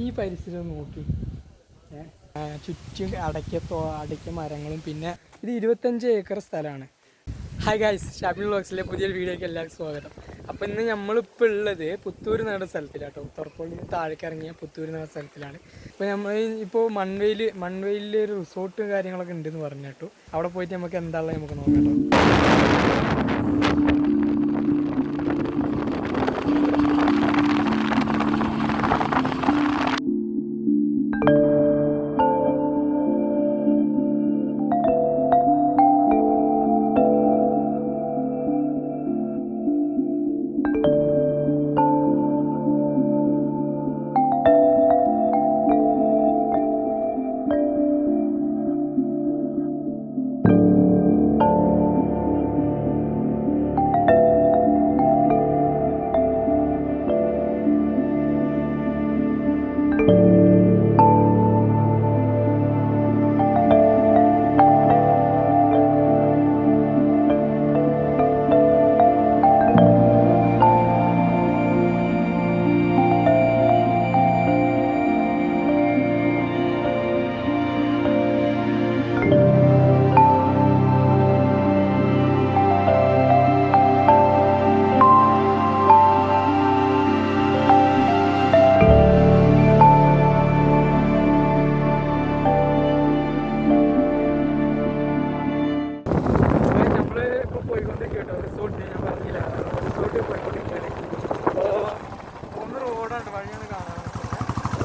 ഈ പരിസരം നോക്കി ചുറ്റും അടയ്ക്ക മരങ്ങളും പിന്നെ ഇത് 25 ഏക്കർ സ്ഥലമാണ്. ഹായ് ഗായ്സ്, ഷാപ്പിൾ വ്ളോഗ്സിലെ പുതിയൊരു വീഡിയോയ്ക്ക് എല്ലാവർക്കും സ്വാഗതം. അപ്പോൾ ഇന്ന് നമ്മളിപ്പോൾ ഉള്ളത് പുത്തൂർ എന്ന സ്ഥലത്തിലാണ് കേട്ടോ. തുറപ്പള്ളി താഴേക്ക് ഇറങ്ങിയ പുത്തൂർ എന്ന സ്ഥലത്തിലാണ്. ഇപ്പോൾ നമ്മൾ ഇപ്പോൾ മൺവെയിലിൽ ഒരു റിസോർട്ട് കാര്യങ്ങളൊക്കെ ഉണ്ടെന്ന് പറഞ്ഞു കേട്ടോ. അവിടെ പോയിട്ട് നമുക്ക് എന്താണുള്ളത് നമുക്ക് നോക്കാം കേട്ടോ.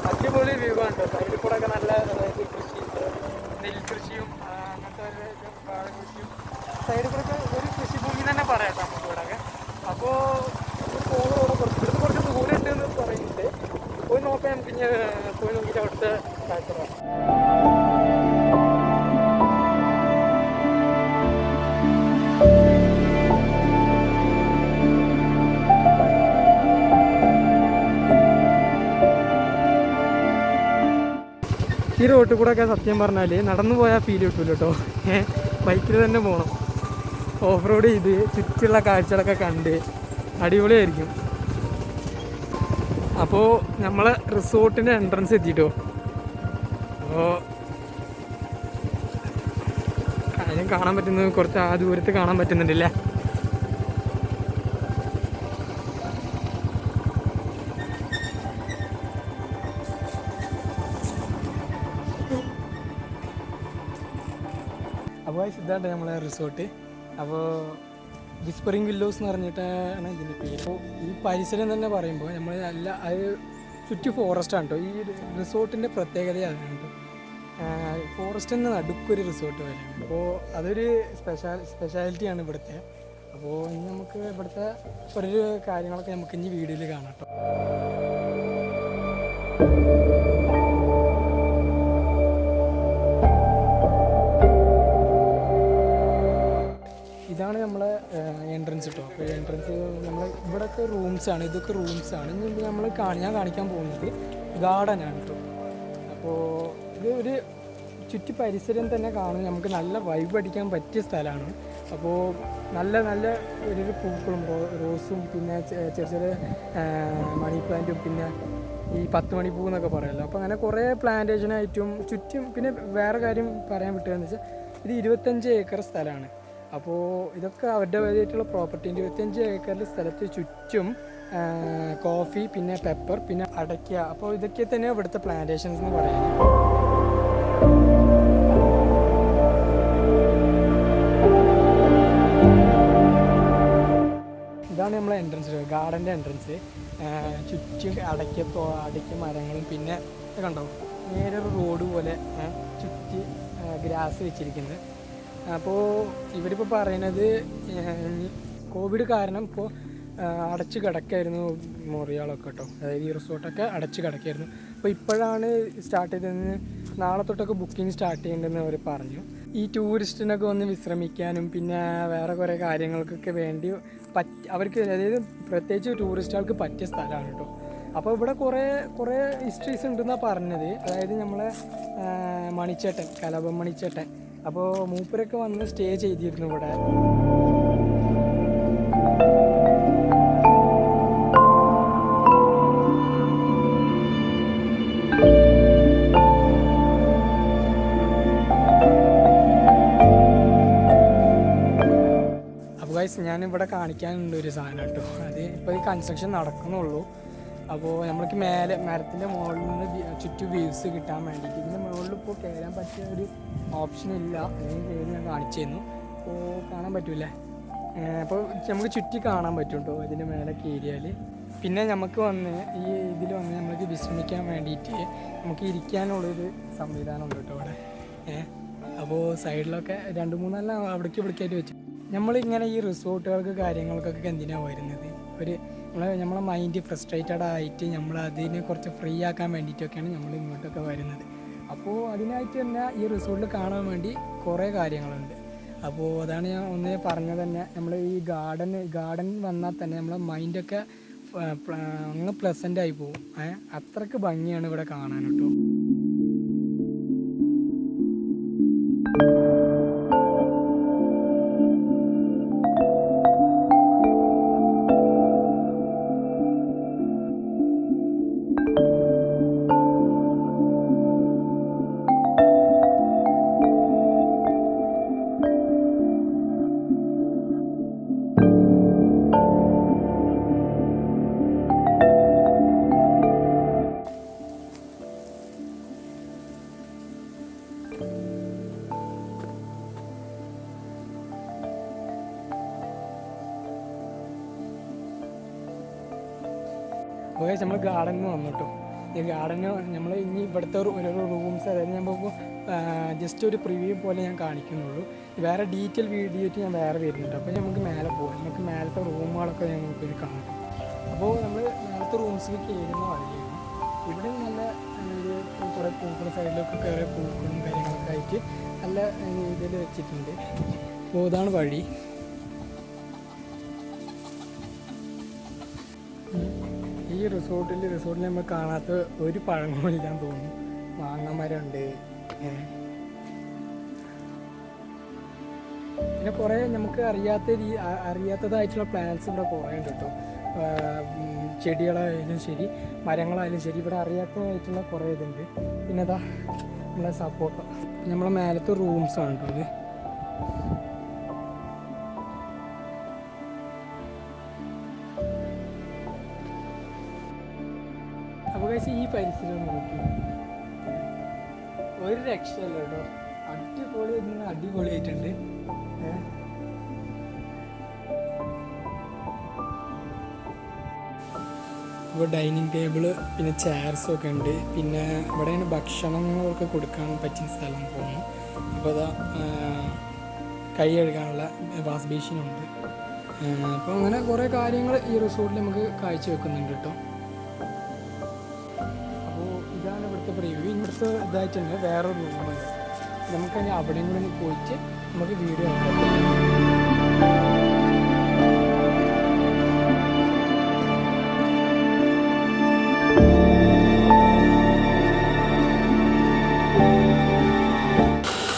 അടിപൊളി വ്യൂ ആണ് കേട്ടോ. സൈഡിൽ കൂടെ ഒക്കെ നല്ല കൃഷി, നെൽകൃഷിയും അങ്ങനത്തെ വാഴകൃഷിയും സൈഡിൽ കൂടെ ഒക്കെ ഒരു കൃഷിഭൂമി തന്നെ പറയാം കേട്ടോ നമുക്ക് ഇവിടെ ഒക്കെ. അപ്പോൾ കുറച്ച് ദൂരം ഉണ്ട് എന്ന് പറയുന്നുണ്ട്. പോയി നോക്കാം, നമുക്ക് ഇനി പോയി നോക്കിയിട്ട് അവിടുത്തെ കാഴ്ച. ഈ റോട്ടിൽ കൂടെ ഒക്കെ സത്യം പറഞ്ഞാൽ നടന്നു പോയാൽ ഫീൽ കിട്ടില്ല കേട്ടോ. ബൈക്കിൽ തന്നെ പോകണം. ഓഫ് റോഡ് ചെയ്ത് ചുറ്റുള്ള കാഴ്ചകളൊക്കെ കണ്ട് അടിപൊളിയായിരിക്കും. അപ്പോൾ നമ്മളെ റിസോർട്ടിൻ്റെ എൻട്രൻസ് എത്തിയിട്ടോ. അപ്പോൾ കാര്യം കാണാൻ പറ്റുന്നത് കുറച്ച് ആ ദൂരത്ത് കാണാൻ പറ്റുന്നുണ്ടല്ലേ. അപ്പോൾ ഇതാണ് നമ്മളെ റിസോർട്ട്. അപ്പോൾ വിസ്പറിങ് വില്ലോസ് എന്ന് പറഞ്ഞിട്ടാണ് ഇതിൻ്റെ പേര്. അപ്പോൾ ഈ പരിസരം തന്നെ പറയുമ്പോൾ നമ്മൾ നല്ല അത് ചുറ്റും ഫോറസ്റ്റാണ് കേട്ടോ. ഈ റിസോർട്ടിൻ്റെ പ്രത്യേകത അതാണ് കേട്ടോ. ഫോറസ്റ്റിൻ്റെ നടുക്കൊരു റിസോർട്ട് വരെയാണ്. അപ്പോൾ അതൊരു സ്പെഷ്യാലിറ്റിയാണ് ഇവിടുത്തെ. അപ്പോൾ ഇനി നമുക്ക് ഇവിടുത്തെ ഒരു കാര്യങ്ങളൊക്കെ നമുക്ക് ഇനി വീഡിയോയിൽ കാണാം കേട്ടോ. ഇതാണ് നമ്മളെ എൻട്രൻസ് കേട്ടോ. അപ്പോൾ എൻട്രൻസ് നമ്മൾ ഇവിടെയൊക്കെ റൂംസാണ്, ഇതൊക്കെ റൂംസാണ്. ഇനി ഞാൻ കാണിക്കാൻ പോകുന്നത് ഗാർഡനാണ് കേട്ടോ. അപ്പോൾ ഇത് ഒരു ചുറ്റി പരിസരം തന്നെ കാണും, നമുക്ക് നല്ല വൈബ് അടിക്കാൻ പറ്റിയ സ്ഥലമാണ്. അപ്പോൾ നല്ല നല്ല ഒരു പൂക്കളും റോസും പിന്നെ ചെറിയ മണി പ്ലാന്റും പിന്നെ ഈ 10 മണിപ്പൂ എന്നൊക്കെ പറയുമല്ലോ. അപ്പോൾ അങ്ങനെ കുറേ പ്ലാന്റേഷനായിട്ടും ചുറ്റും. പിന്നെ വേറെ കാര്യം പറയാൻ വിട്ടതെന്ന് വെച്ചാൽ ഇത് 25 ഏക്കർ സ്ഥലമാണ്. അപ്പോൾ ഇതൊക്കെ അവരുടെ വേദിയായിട്ടുള്ള പ്രോപ്പർട്ടി. 25 ഏക്കറിൽ സ്ഥലത്ത് ചുറ്റും കോഫി പിന്നെ പെപ്പർ പിന്നെ അടയ്ക്ക. അപ്പോൾ ഇതൊക്കെ തന്നെ ഇവിടുത്തെ പ്ലാന്റേഷൻസ് എന്ന് പറയുന്നത്. ഇതാണ് നമ്മളെ എൻട്രൻസ്, ഗാർഡൻ്റെ എൻട്രൻസ്. ചുറ്റും അടയ്ക്ക മരങ്ങളും പിന്നെ കണ്ടോ നേരെ ഒരു റോഡ് പോലെ ചുറ്റി ഗ്രാസ് വെച്ചിരിക്കുന്നത്. അപ്പോൾ ഇവരിപ്പോൾ പറയുന്നത് കോവിഡ് കാരണം ഇപ്പോൾ അടച്ച് കിടക്കായിരുന്നു മുറികളൊക്കെ കേട്ടോ. അതായത് ഈ റിസോർട്ടൊക്കെ അടച്ച് കിടക്കായിരുന്നു. അപ്പോൾ ഇപ്പോഴാണ് സ്റ്റാർട്ട് ചെയ്തതെന്ന്, നാളെ തൊട്ടൊക്കെ ബുക്കിംഗ് സ്റ്റാർട്ട് ചെയ്യേണ്ടതെന്ന് അവർ പറഞ്ഞു. ഈ ടൂറിസ്റ്റിനൊക്കെ വന്ന് വിശ്രമിക്കാനും പിന്നെ വേറെ കുറേ കാര്യങ്ങൾക്കൊക്കെ വേണ്ടി അവർക്ക്, അതായത് പ്രത്യേകിച്ച് ടൂറിസ്റ്റുകൾക്ക് പറ്റിയ സ്ഥലമാണ് കേട്ടോ. അപ്പോൾ ഇവിടെ കുറേ ഹിസ്റ്ററീസ് ഉണ്ടെന്നാണ് പറഞ്ഞത്. അതായത് നമ്മളെ മണിച്ചേട്ടൻ, കലാപം മണിച്ചേട്ടൻ, അപ്പോൾ മൂപ്പരൊക്കെ വന്ന് സ്റ്റേ ചെയ്തിരുന്നു ഇവിടെ. ഗൈസ് ഞാനിവിടെ കാണിക്കാനുണ്ട് ഒരു സാധനം കേട്ടോ. അത് ഇപ്പോൾ ഈ കൺസ്ട്രക്ഷൻ നടക്കുന്നുള്ളൂ. അപ്പോൾ നമ്മൾക്ക് മേലെ മരത്തിൻ്റെ മുകളിൽ നിന്ന് ചുറ്റും വ്യൂസ് കിട്ടാൻ വേണ്ടിയിട്ട് ഇതിൻ്റെ മുകളിൽ ഇപ്പോൾ കയറാൻ പറ്റിയ ഒരു ഓപ്ഷൻ ഇല്ല. അല്ലെങ്കിൽ കയറി ഞാൻ കാണിച്ചു തന്നു. അപ്പോൾ കാണാൻ പറ്റൂലേ. അപ്പോൾ നമുക്ക് ചുറ്റി കാണാൻ പറ്റും കേട്ടോ ഇതിൻ്റെ മേലെ കയറിയാൽ. പിന്നെ നമുക്ക് വന്ന് ഈ ഇതിൽ വന്ന് നമ്മൾക്ക് വിശ്രമിക്കാൻ വേണ്ടിയിട്ട് നമുക്ക് ഇരിക്കാനുള്ളൊരു സംവിധാനം ഉണ്ട് കേട്ടോ അവിടെ. അപ്പോൾ സൈഡിലൊക്കെ 2-3 അവിടേക്ക് ഇവിടേക്കായിട്ട് വെച്ചു. നമ്മളിങ്ങനെ ഈ റിസോർട്ടുകൾക്ക് കാര്യങ്ങൾക്കൊക്കെ എന്തിനാണ് വരുന്നത്? നമ്മളെ മൈൻഡ് ഫ്രസ്ട്രേറ്റഡ് ആയിട്ട് നമ്മൾ അതിനെ കുറച്ച് ഫ്രീ ആക്കാൻ വേണ്ടിയിട്ടൊക്കെയാണ് നമ്മൾ ഇങ്ങോട്ടൊക്കെ വരുന്നത്. അപ്പോൾ അതിനായിട്ട് തന്നെ ഈ റിസോർട്ടിൽ കാണാൻ വേണ്ടി കുറേ കാര്യങ്ങളുണ്ട്. അപ്പോൾ അതാണ് ഞാൻ ഒന്ന് പറഞ്ഞത് തന്നെ. നമ്മൾ ഈ ഗാർഡൻ വന്നാൽ തന്നെ നമ്മളെ മൈൻഡൊക്കെ അങ്ങ് പ്ലസൻ്റ് ആയി പോകും. അത്രയ്ക്ക് ഭംഗിയാണ് ഇവിടെ കാണാൻ കേട്ടോ. നമ്മൾ ഗാർഡനിൽ വന്നു കേട്ടോ. ഈ ഗാർഡന് നമ്മൾ ഇനി ഇവിടുത്തെ ഒരു റൂംസ്, അതായത് നമ്മളിപ്പോൾ ജസ്റ്റ് ഒരു പ്രിവ്യൂ പോലെ ഞാൻ കാണിക്കുന്നുള്ളൂ. വേറെ ഡീറ്റെയിൽ വീഡിയോ ആയിട്ട് ഞാൻ വേറെ വരുന്നുണ്ട്. അപ്പോൾ നമുക്ക് മേലെ പോകാം. നമുക്ക് മേലത്തെ റൂമുകളൊക്കെ ഞങ്ങൾക്ക് കാണാം. അപ്പോൾ നമ്മൾ മേലത്തെ റൂംസിൽ കയറുന്ന വഴിയാണ്. ഇവിടെ നല്ല കുറേ പൂക്കളും സൈഡിലൊക്കെ കുറേ പൂക്കളും കാര്യങ്ങളൊക്കെ ആയിട്ട് നല്ല ഇതിൽ വെച്ചിട്ടുണ്ട്. അപ്പോൾ ഇതാണ് വഴി. ഈ റിസോർട്ടിൽ നമ്മൾ കാണാത്ത ഒരു പഴങ്ങളില്ലാന്ന് തോന്നുന്നു. മാങ്ങമരമുണ്ട്, പിന്നെ കുറേ നമുക്ക് അറിയാത്തതായിട്ടുള്ള പ്ലാന്റ്സ് ഇവിടെ കുറേ ഉണ്ട് കേട്ടോ. ചെടികളായാലും ശരി, മരങ്ങളായാലും ശരി, ഇവിടെ അറിയാത്തതായിട്ടുള്ള കുറേ ഇതുണ്ട്. പിന്നെ അതാ നമ്മളെ സപ്പോർട്ട, നമ്മളെ മേലത്തെ റൂംസാണ് കേട്ടോ ഇത്. അപ്പോൾ ഈ പരിസരം നോക്കി ഒരു രക്ഷയല്ല കേട്ടോ. അടിപൊളിയായിട്ടുണ്ട്. ഇപ്പോൾ ഡൈനിങ് ടേബിള്, പിന്നെ ചെയർസൊക്കെ ഉണ്ട്. പിന്നെ ഇവിടെ ഭക്ഷണങ്ങളൊക്കെ കൊടുക്കാൻ പറ്റിയ സ്ഥലം തോന്നുന്നു. അപ്പോൾ അതാ കൈ കഴുകാനുള്ള വാഷ് ബേസിനുണ്ട്. അപ്പോൾ അങ്ങനെ കുറേ കാര്യങ്ങൾ ഈ റിസോർട്ടിൽ നമുക്ക് കാഴ്ച വെക്കുന്നുണ്ട് കേട്ടോ. ഇതാണ് ഇവിടുത്തെ പ്രിവ്യൂ. ഇവിടുത്തെ ഇതായിട്ടുണ്ട് വേറൊരു റൂമുണ്ട്. നമുക്കതിന് അവിടെയും കൂടെ പോയിട്ട് നമുക്ക് വീഡിയോ എടുക്കാം.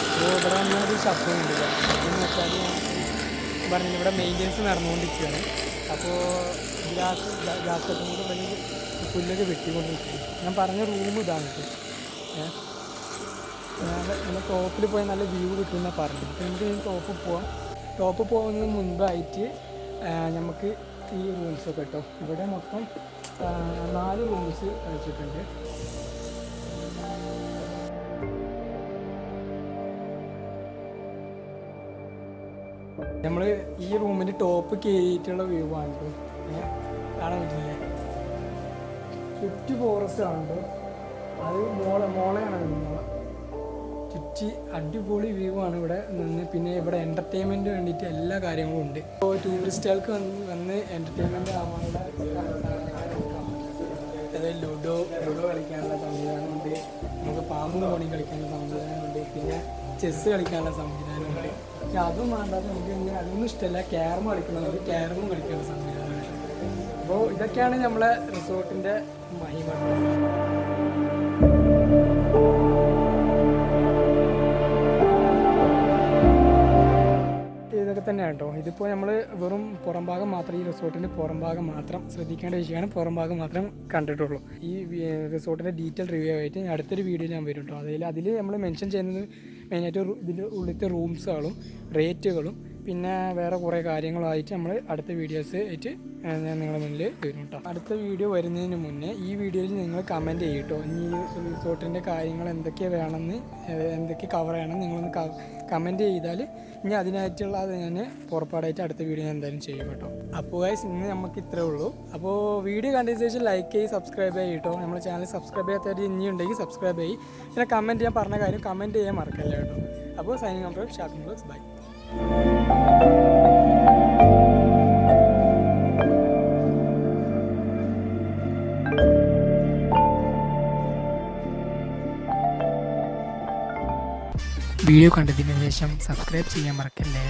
അപ്പോൾ ഇവിടെ വന്നൊരു ശബ്ദം ഉണ്ട്. എന്ന് വെച്ചാൽ പറഞ്ഞില്ല, ഇവിടെ മെയിൻ്റെനൻസ് നടന്നുകൊണ്ടിരിക്കുകയാണ്. അപ്പോൾ ഗ്യാസൊക്കെ കൂടെ വലിയ പുല്ലൊക്കെ വെട്ടിക്കൊണ്ടിരിക്കുകയാണ്. ഞാൻ പറഞ്ഞ റൂം ഇതാണ് കേട്ടോ. നമ്മൾ ടോപ്പിൽ പോയാൽ നല്ല വ്യൂ കിട്ടുമെന്നാണ് പറഞ്ഞത്. അപ്പോൾ നമുക്ക് ടോപ്പ് പോകുന്നതിന് മുൻപായിട്ട് നമുക്ക് ഈ റൂംസൊക്കെ കേട്ടോ. ഇവിടെ മൊത്തം 4 റൂംസ് കഴിച്ചിട്ടുണ്ട്. നമ്മൾ ഈ റൂമിൻ്റെ ടോപ്പ് കയറിയിട്ടുള്ള വ്യൂ ആണ് കേട്ടോ. കാണാൻ പറ്റില്ലേ? ചുറ്റി ഫോറസ്റ്റ് ആണ്. അത് മോളെയാണ് ചുറ്റി അടിപൊളി വ്യൂ ആണ് ഇവിടെ നിന്ന്. പിന്നെ ഇവിടെ എൻ്റർടൈൻമെൻറ്റ് വേണ്ടിയിട്ട് എല്ലാ കാര്യങ്ങളും ഉണ്ട്. ഇപ്പോൾ ടൂറിസ്റ്റുകൾക്ക് വന്ന് എൻ്റർടൈൻമെൻറ്റ് ആവാനുള്ള അതായത് ലുഡോ കളിക്കാനുള്ള സംവിധാനമുണ്ട്. നമുക്ക് പാമ്പ് കോണി കളിക്കാനുള്ള സംവിധാനമുണ്ട്. പിന്നെ ചെസ്സ് കളിക്കാനുള്ള സംവിധാനമുണ്ട്. പക്ഷെ അതും വേണ്ടാതെ നമുക്ക് അതൊന്നും ഇഷ്ടമല്ല. ക്യാരം കളിക്കണമെങ്കിൽ ക്യാരമും കളിക്കാനുള്ള സംവിധാനമുണ്ട്. അപ്പോൾ ഇതൊക്കെയാണ് നമ്മളെ റിസോർട്ടിൻ്റെ മഹിമ. ഇതൊക്കെ തന്നെയാണ് കേട്ടോ. ഇതിപ്പോൾ നമ്മൾ വെറും പുറം ഭാഗം മാത്രം, ഈ റിസോർട്ടിൻ്റെ പുറം ഭാഗം മാത്രം ശ്രദ്ധിക്കേണ്ട വിഷയമാണ്. പുറം ഭാഗം മാത്രം കണ്ടിട്ടുള്ളൂ. ഈ റിസോർട്ടിൻ്റെ ഡീറ്റെയിൽ റിവ്യൂ ആയിട്ട് അടുത്തൊരു വീഡിയോയിൽ ഞാൻ വരും കേട്ടോ. അതിൽ നമ്മൾ മെൻഷൻ ചെയ്യുന്നത് മെയിനായിട്ട് ഇതിൻ്റെ ഉള്ളിലത്തെ റൂംസുകളും റേറ്റുകളും പിന്നെ വേറെ കുറേ കാര്യങ്ങളായിട്ട് നമ്മൾ അടുത്ത വീഡിയോസ് ആയിട്ട് ഞാൻ നിങ്ങളുടെ മുന്നിൽ വരും കേട്ടോ. അടുത്ത വീഡിയോ വരുന്നതിന് മുന്നേ ഈ വീഡിയോയിൽ നിങ്ങൾ കമൻറ്റ് ചെയ്യും കേട്ടോ. ഇനി ഈ റിസോർട്ടിൻ്റെ കാര്യങ്ങൾ എന്തൊക്കെ വേണമെന്ന്, എന്തൊക്കെ കവർ ചെയ്യണം നിങ്ങളൊന്ന് കമൻറ്റ് ചെയ്താൽ ഇനി അതിനായിട്ടുള്ള അത് ഞാൻ പുറപ്പാടായിട്ട് അടുത്ത വീഡിയോ ഞാൻ എന്തായാലും ചെയ്യും കേട്ടോ. അപ്പോൾ ഗൈസ് ഇന്ന് നമുക്ക് ഇത്രേ ഉള്ളൂ. അപ്പോൾ വീഡിയോ കണ്ടതിന് ശേഷം ലൈക്ക് ചെയ്ത് സബ്സ്ക്രൈബ് ചെയ്യും കേട്ടോ. നമ്മുടെ ചാനൽ സബ്സ്ക്രൈബ് ചെയ്യാത്തവർ ഇനിയുണ്ടെങ്കിൽ സബ്സ്ക്രൈബ് ചെയ്യും. പിന്നെ കമൻറ്റ് ചെയ്യാൻ പറഞ്ഞ കാര്യം കമൻറ്റ് ചെയ്യാൻ മറക്കല്ല കേട്ടോ. അപ്പോൾ signing off from shopping blogs. Bye. Video കണ്ടതിന് ശേഷം സബ്സ്ക്രൈബ് ചെയ്യാൻ മറക്കല്ലേ.